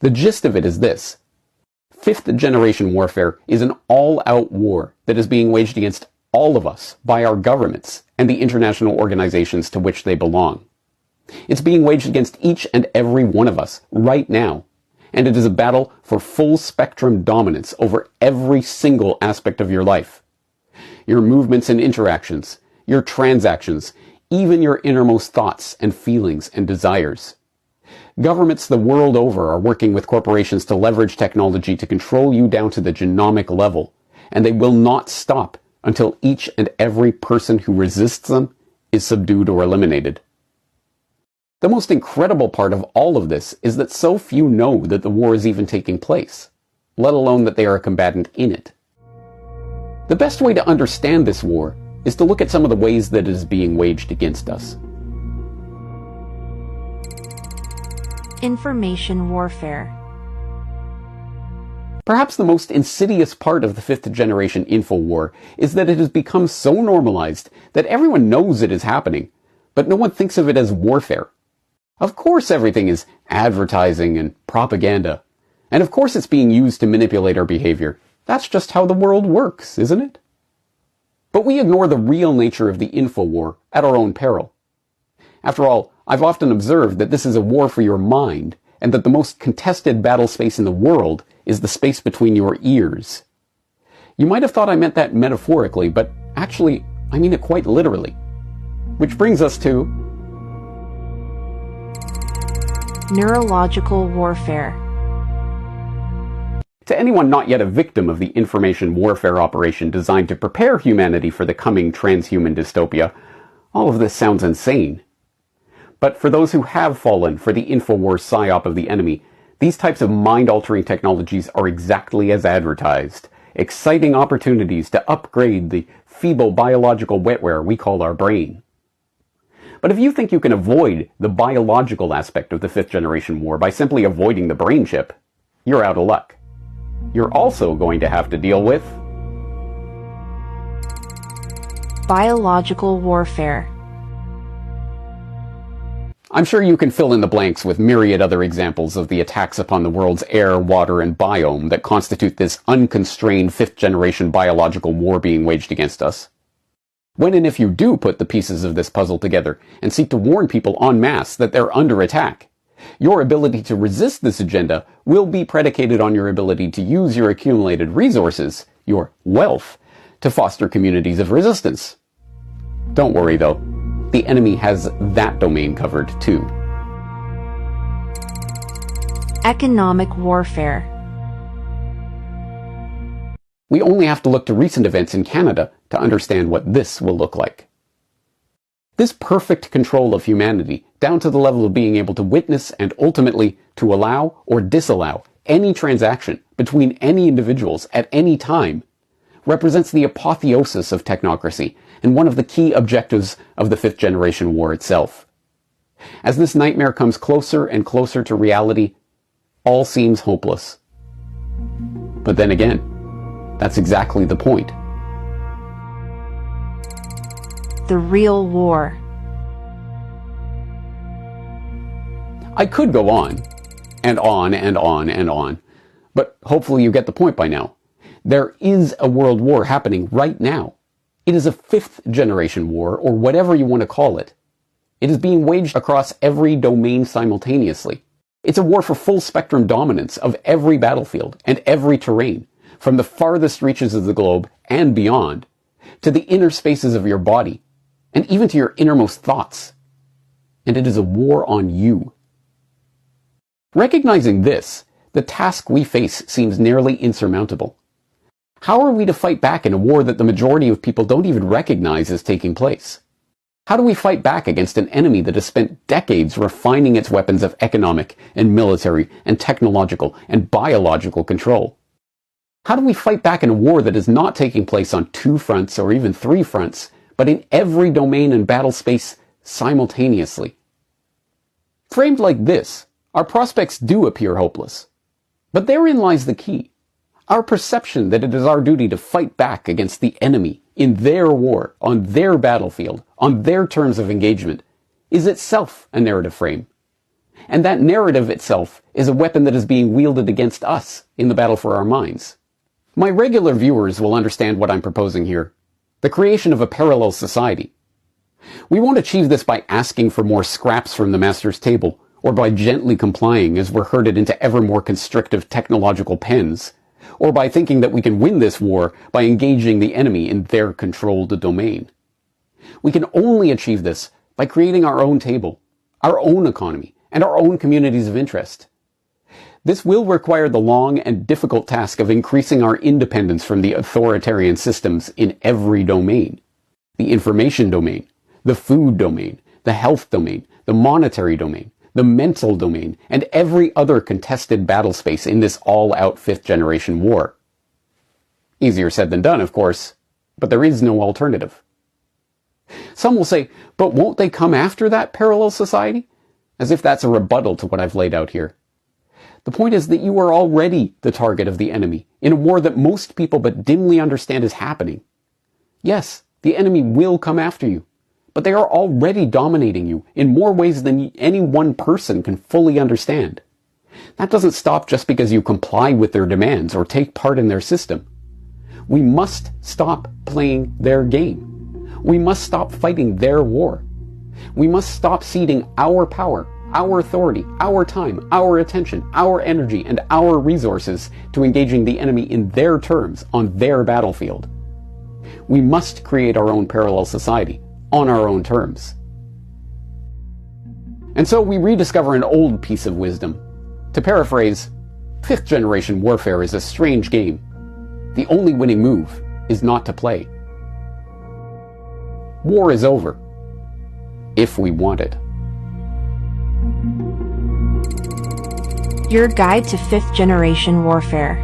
The gist of it is this. Fifth generation warfare is an all-out war that is being waged against all of us by our governments and the international organizations to which they belong. It's being waged against each and every one of us right now, and it is a battle for full spectrum dominance over every single aspect of your life. Your movements and interactions, your transactions, even your innermost thoughts and feelings and desires. Governments the world over are working with corporations to leverage technology to control you down to the genomic level, and they will not stop until each and every person who resists them is subdued or eliminated. The most incredible part of all of this is that so few know that the war is even taking place, let alone that they are a combatant in it. The best way to understand this war is to look at some of the ways that it is being waged against us. Information warfare. Perhaps the most insidious part of the fifth generation info war is that it has become so normalized that everyone knows it is happening, but no one thinks of it as warfare. Of course everything is advertising and propaganda, and of course it's being used to manipulate our behavior. That's just how the world works, isn't it? But we ignore the real nature of the info war at our own peril. After all, I've often observed that this is a war for your mind, and that the most contested battle space in the world is the space between your ears. You might have thought I meant that metaphorically, but actually, I mean it quite literally. Which brings us to neurological warfare. To anyone not yet a victim of the information warfare operation designed to prepare humanity for the coming transhuman dystopia, all of this sounds insane. But for those who have fallen for the InfoWars psyop of the enemy, these types of mind-altering technologies are exactly as advertised, exciting opportunities to upgrade the feeble biological wetware we call our brain. But if you think you can avoid the biological aspect of the fifth generation war by simply avoiding the brain chip, you're out of luck. You're also going to have to deal with biological warfare. I'm sure you can fill in the blanks with myriad other examples of the attacks upon the world's air, water, and biome that constitute this unconstrained fifth-generation biological war being waged against us. When and if you do put the pieces of this puzzle together and seek to warn people en masse that they're under attack, your ability to resist this agenda will be predicated on your ability to use your accumulated resources, your wealth, to foster communities of resistance. Don't worry though. The enemy has that domain covered too. Economic warfare. We only have to look to recent events in Canada to understand what this will look like. This perfect control of humanity, down to the level of being able to witness and ultimately to allow or disallow any transaction between any individuals at any time, represents the apotheosis of technocracy and one of the key objectives of the fifth generation war itself. As this nightmare comes closer and closer to reality, all seems hopeless. But then again, that's exactly the point. The real war. I could go on, and on, and on, and on, but hopefully you get the point by now. There is a world war happening right now. It is a fifth generation war, or whatever you want to call it. It is being waged across every domain simultaneously. It's a war for full spectrum dominance of every battlefield and every terrain, from the farthest reaches of the globe and beyond, to the inner spaces of your body, and even to your innermost thoughts. And it is a war on you. Recognizing this, the task we face seems nearly insurmountable. How are we to fight back in a war that the majority of people don't even recognize is taking place? How do we fight back against an enemy that has spent decades refining its weapons of economic and military and technological and biological control? How do we fight back in a war that is not taking place on 2 fronts or even 3 fronts, but in every domain and battle space simultaneously? Framed like this, our prospects do appear hopeless. But therein lies the key. Our perception that it is our duty to fight back against the enemy in their war, on their battlefield, on their terms of engagement, is itself a narrative frame. And that narrative itself is a weapon that is being wielded against us in the battle for our minds. My regular viewers will understand what I'm proposing here. The creation of a parallel society. We won't achieve this by asking for more scraps from the master's table, or by gently complying as we're herded into ever more constrictive technological pens, or by thinking that we can win this war by engaging the enemy in their controlled domain. We can only achieve this by creating our own table, our own economy, and our own communities of interest. This will require the long and difficult task of increasing our independence from the authoritarian systems in every domain. The information domain, the food domain, the health domain, the monetary domain, the mental domain, and every other contested battle space in this all-out fifth-generation war. Easier said than done, of course, but there is no alternative. Some will say, but won't they come after that parallel society? As if that's a rebuttal to what I've laid out here. The point is that you are already the target of the enemy in a war that most people but dimly understand is happening. Yes, the enemy will come after you, but they are already dominating you in more ways than any one person can fully understand. That doesn't stop just because you comply with their demands or take part in their system. We must stop playing their game. We must stop fighting their war. We must stop ceding our power, our authority, our time, our attention, our energy, and our resources to engaging the enemy in their terms on their battlefield. We must create our own parallel society on our own terms. And so we rediscover an old piece of wisdom. To paraphrase, fifth-generation warfare is a strange game. The only winning move is not to play. War is over. If we want it. Your guide to fifth-generation warfare.